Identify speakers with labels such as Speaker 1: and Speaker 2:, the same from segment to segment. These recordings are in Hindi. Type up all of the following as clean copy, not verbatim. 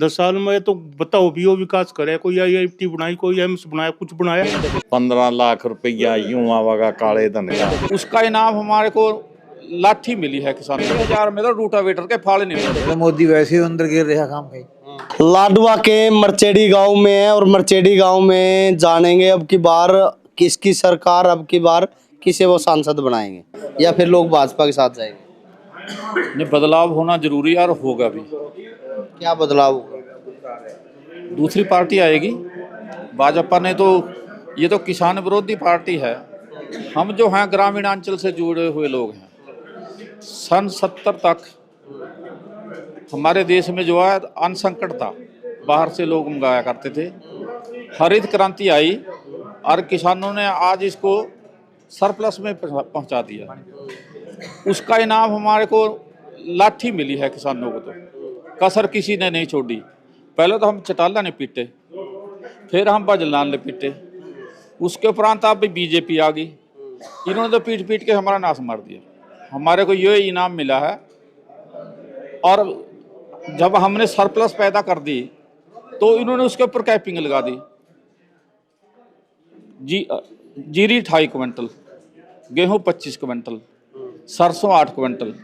Speaker 1: 10 साल में तो बताओ भी वो विकास करे, कोई आईआईटी बनाई, कोई एम्स बनाया, कुछ बनाया?
Speaker 2: 15 लाख रुपया यूं आवागा काले धन का।
Speaker 3: उसका इनाम हमारे को लाठी मिली है किसान 1000 में तो रूटावेटर के फाड़े नहीं मिले।
Speaker 4: मोदी वैसे ही अंदर गिर रहा काम कहीं।
Speaker 5: लाडवा के मरचेडी गांव में है और मरचेडी गांव में जानेंगे अब की बार किसकी सरकार, अब की बार किसे वो सांसद बनाएंगे या फिर लोग भाजपा के साथ जाएंगे।
Speaker 3: ये बदलाव होना जरूरी है और होगा भी।
Speaker 5: क्या बदलाव होगा?
Speaker 3: दूसरी पार्टी आएगी। भाजपा ने तो ये तो किसान विरोधी पार्टी है। हम जो हैं ग्रामीण अंचल से जुड़े हुए लोग हैं। सन 70 तक हमारे देश में जो है अन्न संकट था, बाहर से लोग मंगाया करते थे। हरित क्रांति आई और किसानों ने आज इसको सरप्लस में पहुंचा दिया। उसका इनाम हमारे को लाठी मिली है किसानों को, तो कसर किसी ने नहीं छोड़ी। पहले तो हम चटाला ने पीटे, फिर हम बजलान ने पीटे, उसके उपरांत अब बीजेपी आ गई। इन्होंने तो पीट पीट के हमारा नाश मार दिया। हमारे को ये इनाम मिला है और जब हमने सरप्लस पैदा कर दी तो इन्होंने उसके ऊपर कैपिंग लगा दी। जीरी 28 क्विंटल, गेहूं 25 क्विंटल, सरसों 8 क्विंटल,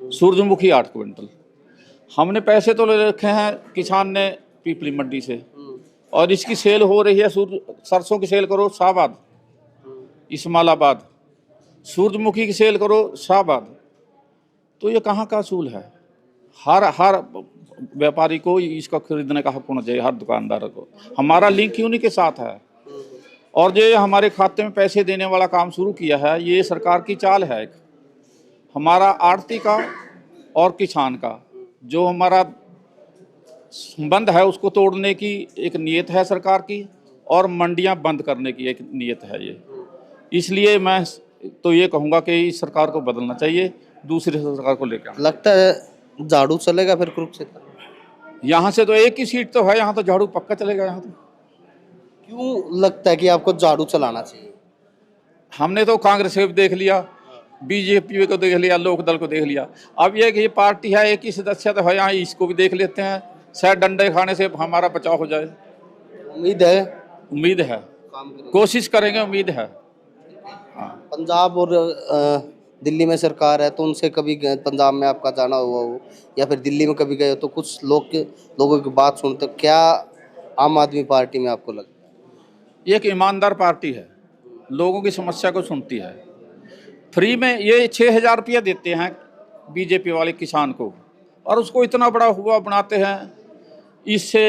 Speaker 3: सूरजमुखी 8 क्विंटल। हमने पैसे तो ले रखे हैं किसान ने पीपली मंडी से, और इसकी सेल हो रही है। सरसों की सेल करो शाहबाद, इस्माइलाबाद, सूरजमुखी की सेल करो शाहबाद। तो ये कहाँ का असूल है? हर व्यापारी को इसका खरीदने का हक होना चाहिए, हर दुकानदार को। हमारा लिंक ही उन्हीं के साथ है। और जो हमारे खाते में पैसे देने वाला काम शुरू किया है, ये सरकार की चाल है। एक हमारा आड़ती का और किसान का जो हमारा संबंध है उसको तोड़ने की एक नीयत है सरकार की, और मंडियां बंद करने की एक नीयत है ये। इसलिए मैं तो ये कहूँगा कि इस सरकार को बदलना चाहिए, दूसरी सरकार को लेकर।
Speaker 5: लगता है झाड़ू चलेगा फिर कुरुक्षेत्र?
Speaker 3: यहाँ से तो एक ही सीट तो है, यहाँ तो झाड़ू पक्का चलेगा। यहाँ तो
Speaker 5: क्यों लगता है कि आपको झाड़ू चलाना चाहिए?
Speaker 3: हमने तो कांग्रेस को भी देख लिया, बीजेपी को देख लिया, लोकदल को देख लिया। अब ये कि ये पार्टी है, एक ही सदस्य तो है यहाँ, इसको भी देख लेते हैं। शायद डंडे खाने से हमारा बचाव हो जाए।
Speaker 5: उम्मीद है,
Speaker 3: उम्मीद है, कोशिश करेंगे, उम्मीद है। हाँ।
Speaker 5: पंजाब और दिल्ली में सरकार है, तो उनसे कभी पंजाब में आपका जाना हुआ हो या फिर दिल्ली में कभी गए हो तो कुछ लोगों की बात सुनते हो, क्या आम आदमी पार्टी में आपको लगता है?
Speaker 3: ये एक ईमानदार पार्टी है, लोगों की समस्या को सुनती है। फ्री में ये 6000 रुपया देते हैं बीजेपी वाले किसान को, और उसको इतना बड़ा हुआ बनाते हैं। इससे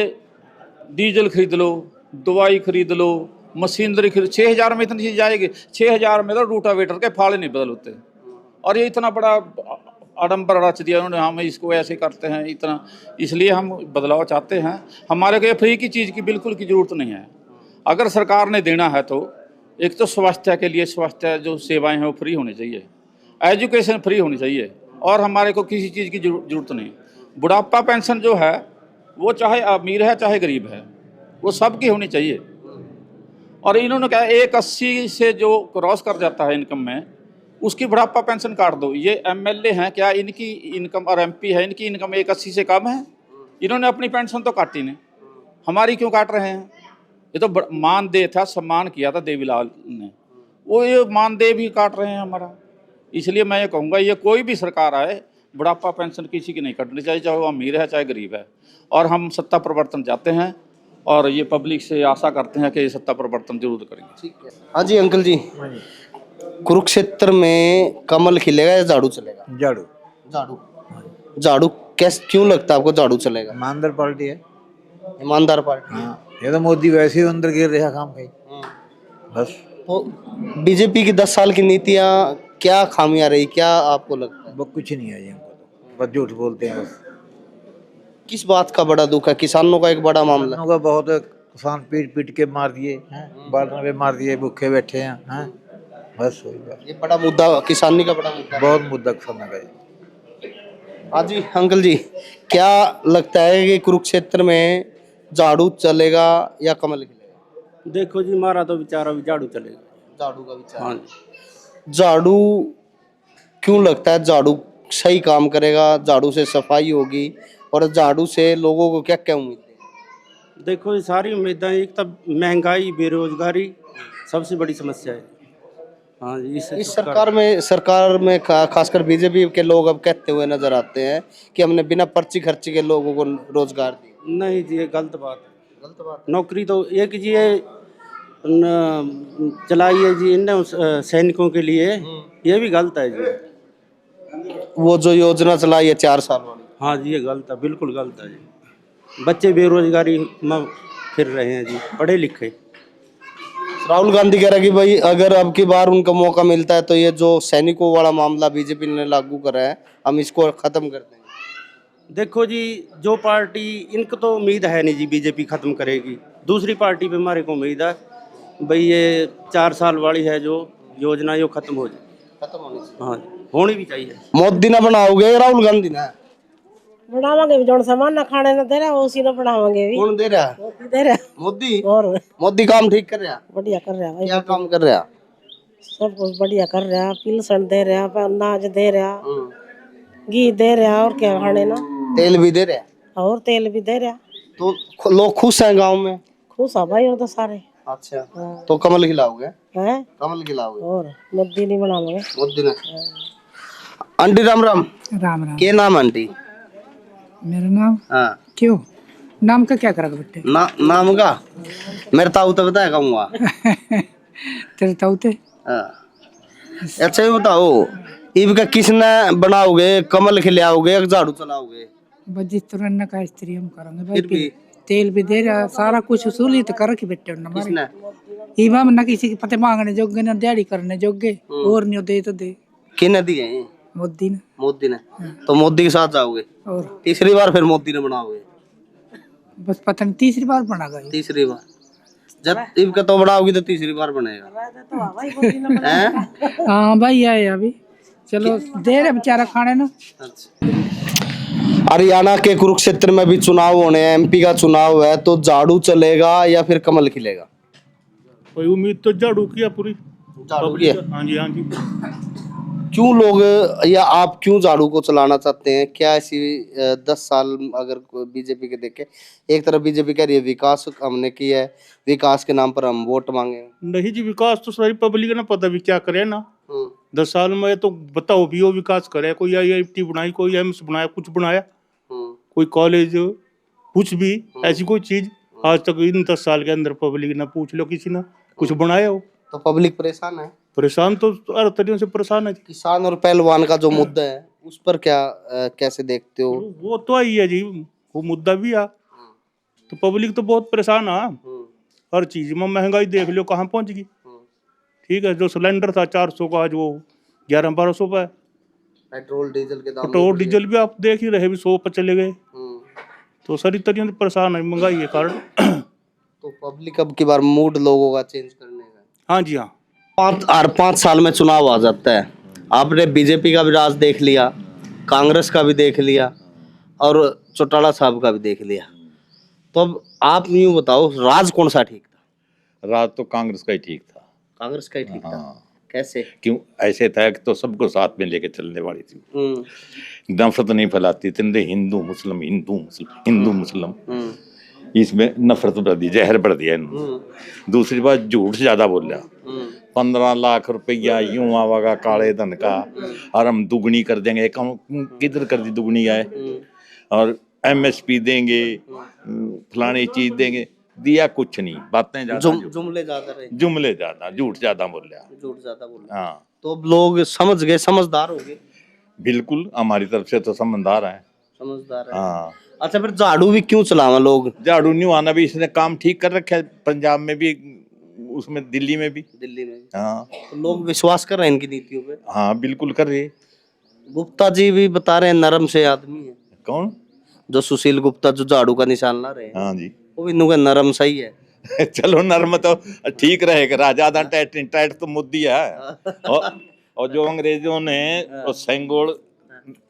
Speaker 3: डीजल खरीद लो, दवाई खरीद लो, मशीनरी खरीद। 6000 में इतनी चीज जाएगी? 6000 में तो रूटावेटर के फाड़े नहीं बदल होते। और ये इतना बड़ा आडंबर रच दिया उन्होंने, हम इसको ऐसे करते हैं इतना। इसलिए हम बदलाव चाहते हैं। हमारे को ये फ्री की चीज़ की बिल्कुल की ज़रूरत नहीं है। अगर सरकार ने देना है तो एक तो स्वास्थ्य के लिए, स्वास्थ्य जो सेवाएं हैं वो फ्री होनी चाहिए, एजुकेशन फ्री होनी चाहिए, और हमारे को किसी चीज़ की जरूरत नहीं। बुढ़ापा पेंशन जो है वो चाहे अमीर है चाहे गरीब है, वो सबकी होनी चाहिए। और इन्होंने कहा 180 से जो क्रॉस कर जाता है इनकम में, उसकी बुढ़ापा पेंशन काट दो। ये एमएलए हैं, क्या इनकी इनकम और एमपी है, इनकी इनकम 180 से कम है? इन्होंने अपनी पेंशन तो काटी नहीं, हमारी क्यों काट रहे हैं? ये तो मानदेय था, सम्मान किया था देवीलाल ने, वो ये मानदेय भी काट रहे हैं हमारा। इसलिए मैं ये कहूँगा, ये कोई भी सरकार आए, बुढ़ापा पेंशन किसी की नहीं कटनी चाहिए, चाहे वो अमीर है चाहे गरीब है। और हम सत्ता परिवर्तन चाहते हैं, और ये पब्लिक से आशा करते हैं कि ये सत्ता परिवर्तन जरूर करेंगे।
Speaker 5: ठीक है। हाँ जी अंकल जी, कुरुक्षेत्र में कमल खिलेगा या झाड़ू चलेगा?
Speaker 4: झाड़ू।
Speaker 5: झाड़ू। झाड़ू कैसे, क्यों लगता है आपको झाड़ू चलेगा?
Speaker 4: ईमानदार पार्टी है।
Speaker 5: ईमानदार पार्टी।
Speaker 4: हाँ, ये तो मोदी वैसे ही अंदर गिर रहा काम कहीं। बस।
Speaker 5: तो बीजेपी की 10 साल की नीतियां क्या खामियां रही, क्या आपको लगता है?
Speaker 4: वो कुछ नहीं है हमको तो, बस झूठ बोलते हैं बस।
Speaker 5: किस बात का बड़ा दुख है? किसानों का एक बड़ा मामला
Speaker 4: किसानों का बहुत, किसान पीट पीट के मार दिए हैं, बाढ़ में मार दिए, भूखे बैठे हैं। बस वही बात।
Speaker 5: ये बड़ा मुद्दा, किसानी का बड़ा मुद्दा,
Speaker 4: बहुत मुद्दा किसानों का है।
Speaker 5: हाँ जी अंकल जी, क्या लगता है कि कुरुक्षेत्र में झाड़ू चलेगा या कमल खिलेगा?
Speaker 6: देखो जी, हमारा तो विचार अभी झाड़ू चलेगा।
Speaker 5: झाड़ू का विचार?
Speaker 6: हाँ जी।
Speaker 5: झाड़ू क्यों लगता है झाड़ू सही काम करेगा, झाड़ू से सफाई होगी और झाड़ू से लोगों को क्या क्या उम्मीद है?
Speaker 6: देखो ये सारी उम्मीदें, एक तो महंगाई, बेरोजगारी सबसे बड़ी समस्या है। हाँ जी,
Speaker 5: इस सरकार में खासकर बीजेपी के लोग अब कहते हुए नजर आते हैं कि हमने बिना पर्ची खर्ची के लोगों को रोजगार दिया।
Speaker 6: नहीं जी, ये गलत बात है।
Speaker 5: गलत बात।
Speaker 6: नौकरी तो एक जी ये चलाई है जी इनने सैनिकों के लिए, ये भी गलत है जी।
Speaker 5: वो जो योजना चलाई है 4 साल वाली,
Speaker 6: हाँ जी, ये गलत है, बिल्कुल गलत है जी। बच्चे बेरोजगारी में फिर रहे हैं जी, पढ़े लिखे।
Speaker 5: राहुल गांधी कह रहा है कि भाई अगर अब की बार उनका मौका मिलता है तो ये जो सैनिकों वाला मामला बीजेपी ने लागू करा है हम इसको खत्म कर देंगे।
Speaker 6: देखो जी, जो पार्टी, इनको तो उम्मीद है नहीं जी बीजेपी खत्म करेगी। दूसरी पार्टी पे हमारे को उम्मीद है भाई ये 4 साल वाली है जो योजना, ये खत्म हो जाए।
Speaker 5: खत्म होनी चाहिए।
Speaker 6: हाँ जी, होनी भी चाहिए।
Speaker 5: मोदी ना बनाओगे राहुल गांधी ना
Speaker 7: बनावांगे भी, जो सामान ना खाने ना दे रहा उसी ना बनावांगे भी।
Speaker 5: कौन दे रहा है?
Speaker 7: मोदी दे रहा।
Speaker 5: मोदी।
Speaker 7: और
Speaker 5: मोदी काम ठीक कर रहा?
Speaker 7: बढ़िया कर रहा भाई,
Speaker 5: क्या काम कर रहा?
Speaker 7: सब कुछ बढ़िया कर रहा। पेंशन दे रहा, अनाज दे रहा, घी दे रहा, और क्या खाने ना,
Speaker 5: तेल भी दे रहा।
Speaker 7: और तेल भी दे रहा।
Speaker 5: तो लोग खुश हैं गांव में?
Speaker 7: खुश है भाई, और तो सारे।
Speaker 5: अच्छा, तो कमल खिलाओगे?
Speaker 7: हैं?
Speaker 5: कमल खिलाओगे?
Speaker 7: और मोदी नहीं बनावांगे।
Speaker 5: मोदी ने। आंटी राम राम।
Speaker 8: राम राम।
Speaker 5: क्या नाम आंटी?
Speaker 8: मेरा नाम?
Speaker 5: हाँ।
Speaker 8: क्यों नाम का क्या करोगे बेटे?
Speaker 5: नाम का मेरे ताऊ तो बताया कहूँगा।
Speaker 8: तेरे ताऊ थे?
Speaker 5: हाँ। अच्छा ये बताओ, इनका किसने बनाओगे? कमल खिलाओगे या झाड़ू चलाओगे?
Speaker 8: बस जिस तरह का स्त्री हम करेंगे भाई।
Speaker 5: फिर भी
Speaker 8: तेल भी दे रहा, सारा कुछ सहूलियत कर रखी बेटे उन्होंने
Speaker 5: किसने?
Speaker 8: इमाम ना किसी के पते मांगने जोगे ना दिहाड़ी करने जोगे, और नहीं दे तो दे।
Speaker 5: किने दिए?
Speaker 8: मोदी ने।
Speaker 5: मोदी ने। तो मोदी के साथ जाओगे?
Speaker 8: और
Speaker 5: तीसरी बार फिर मोदी ने बनाओगे?
Speaker 8: बस पता नहीं तीसरी बार बना गए।
Speaker 5: तीसरी बार जब इनका तो बनाओगी तो तीसरी बार बनेगा। हैं?
Speaker 8: हाँ भाई आए अभी, चलो दे रहे बेचारा खाने ना।
Speaker 5: हरियाणा के कुरुक्षेत्र में भी चुनाव होने हैं, एमपी का चुनाव है, तो झाड़ू चलेगा या फिर कमल खिलेगा?
Speaker 1: कोई उम्मीद तो झाड़ू की है पूरी।
Speaker 5: झाड़ू की है?
Speaker 1: हाँ जी, हाँ जी।
Speaker 5: क्यों लोग या आप क्यों झाड़ू को चलाना चाहते हैं? क्या ऐसी 10 साल अगर बीजेपी के देखे, एक तरफ बीजेपी कह रही है विकास हमने किया है, विकास के नाम पर हम वोट मांगे।
Speaker 1: नहीं जी, विकास तो सारी पब्लिक ने पता भी क्या करे ना। 10 साल में तो बताओ भी वो विकास करे, कोई IIT बनाई, कोई एम्स बनाया, कुछ बनाया, कोई कॉलेज, कुछ भी ऐसी कोई चीज आज तक इन 10 साल के अंदर पब्लिक ने पूछ लो किसी ने कुछ बनाया हो।
Speaker 5: तो पब्लिक परेशान है।
Speaker 1: परेशान तो हर तरीके से परेशान है।
Speaker 5: किसान और पहलवान का जो मुद्दा है उस पर क्या कैसे देखते हो?
Speaker 1: वो तो आई है जी, वो मुद्दा भी है। तो पब्लिक तो बहुत परेशान है। हर चीज में महंगाई देख लो कहाँ पहुंच गई। ठीक है, जो सिलेंडर था 400 का, आज वो 1100-1200 पे।
Speaker 5: पेट्रोल डीजल के दाम,
Speaker 1: पेट्रोल डीजल भी आप देख ही रहे, भी 100 पे चले गए। तो सारी तरीके से परेशान है महंगाई के कारण।
Speaker 5: तो पब्लिक अब की बार मूड लोगों का चेंज करने का।
Speaker 1: हाँ जी, हाँ।
Speaker 5: 5 साल में चुनाव आ जाता है। आपने बीजेपी का भी राज देख लिया, कांग्रेस का भी देख लिया, और चौटाला साहब का भी देख लिया। तो अब आप यूँ बताओ, राज कौन सा ठीक था?
Speaker 2: राज तो कांग्रेस का ही ठीक था।
Speaker 5: कांग्रेस का ही ठीक था।
Speaker 2: हाँ।
Speaker 5: कैसे?
Speaker 2: क्यों? ऐसे था कि तो सबको साथ में लेके चलने वाली थी, नफरत नहीं फैलाती थी। हिंदू मुस्लिम, हिंदू मुस्लिम, हिंदू मुस्लिम, इसमें नफरत बढ़ दी, जहर बढ़ दिया इन्होंने। दूसरी बात, झूठ ज्यादा बोल रहा। 15 लाख रुपया यूं आवागा काले धन का, और हम दुगनी कर देंगे। कम किधर कर दी दुगनी आए? और MSP देंगे, फलानी चीज देंगे, दिया कुछ नहीं। बातें ज्यादा,
Speaker 5: जुमले ज्यादा रहे,
Speaker 2: जुमले ज्यादा, झूठ ज्यादा बोल रहा।
Speaker 5: झूठ ज्यादा बोल।
Speaker 2: हाँ,
Speaker 5: तो अब लोग समझ गए, समझदार हो गए।
Speaker 2: बिल्कुल, हमारी तरफ से तो समझदार है।
Speaker 5: समझदार है।
Speaker 2: हाँ।
Speaker 5: अच्छा, फिर झाड़ू भी क्यों चलावा लोग?
Speaker 2: झाड़ू नहीं आना भी, इसने काम ठीक कर रखा है, पंजाब में भी, उसमें दिल्ली में भी।
Speaker 5: दिल्ली में?
Speaker 2: हाँ।
Speaker 5: तो लोग विश्वास कर रहे हैं इनकी नीतियों पे?
Speaker 2: हाँ, बिल्कुल कर रहे।
Speaker 5: गुप्ता जी भी बता रहे हैं नरम से आदमी है।
Speaker 2: कौन?
Speaker 5: जो सुशील गुप्ता, जो झाड़ू का निशान ला रहे हैं।
Speaker 2: हाँ जी।
Speaker 5: वो भी इनका नरम सही है।
Speaker 2: चलो, नरम तो ठीक रहेगा, ज्यादा टाइट तो मुद्दी है। और जो अंग्रेजों ने सेंगोल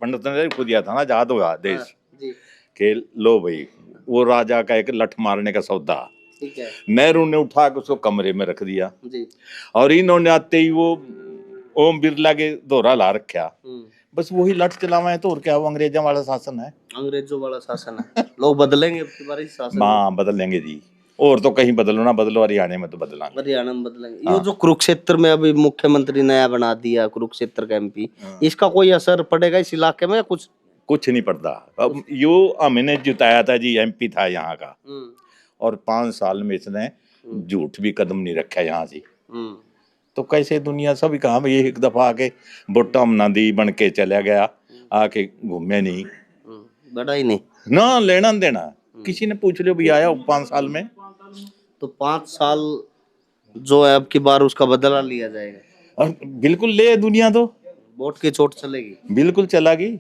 Speaker 2: पंडित ने को दिया था ना, आजाद होगा देश के, लो भाई वो राजा का एक लठ मारने का सौदा,
Speaker 5: ठीक है,
Speaker 2: नेहरू ने उठा के उसको कमरे में रख दिया
Speaker 5: जी।
Speaker 2: और इन्होंने आते ही वो ओम बिरला के दोहरा ला रखा, बस वही लठ चलावे तो और क्या, वो अंग्रेजों वाला शासन है।
Speaker 5: अंग्रेजों वाला शासन है, लोग बदलेंगे अब की बार इस शासन में?
Speaker 2: हाँ बदल लेंगे जी, और तो कहीं बदलो ना बदलो, हरियाणा में तो बदलांगे।
Speaker 5: हरियाणा में बदलेंगे। ये जो कुरुक्षेत्र में अभी मुख्यमंत्री नया बना दिया, कुरुक्षेत्र का एमपी, इसका कोई असर पड़ेगा इस इलाके में या कुछ?
Speaker 2: कुछ नहीं पड़ता। अब यो हमने जिताया था जी, एमपी था यहाँ का, और 5 साल में इसने झूठ भी कदम नहीं रखा यहाँ से। तो कैसे दुनिया सभी कहा ये एक दफा आके बोटा ना दी बन के चला गया, आके घूमे नहीं,
Speaker 5: बड़ा ही नहीं
Speaker 2: ना लेना देना। किसी ने पूछ लियो भी आया 5 साल में,
Speaker 5: तो 5 साल जो है अब की बार उसका बदला लिया जाएगा।
Speaker 2: और बिल्कुल ले दुनिया तो
Speaker 5: वोट की चोट चलेगी।
Speaker 2: बिल्कुल चला गई।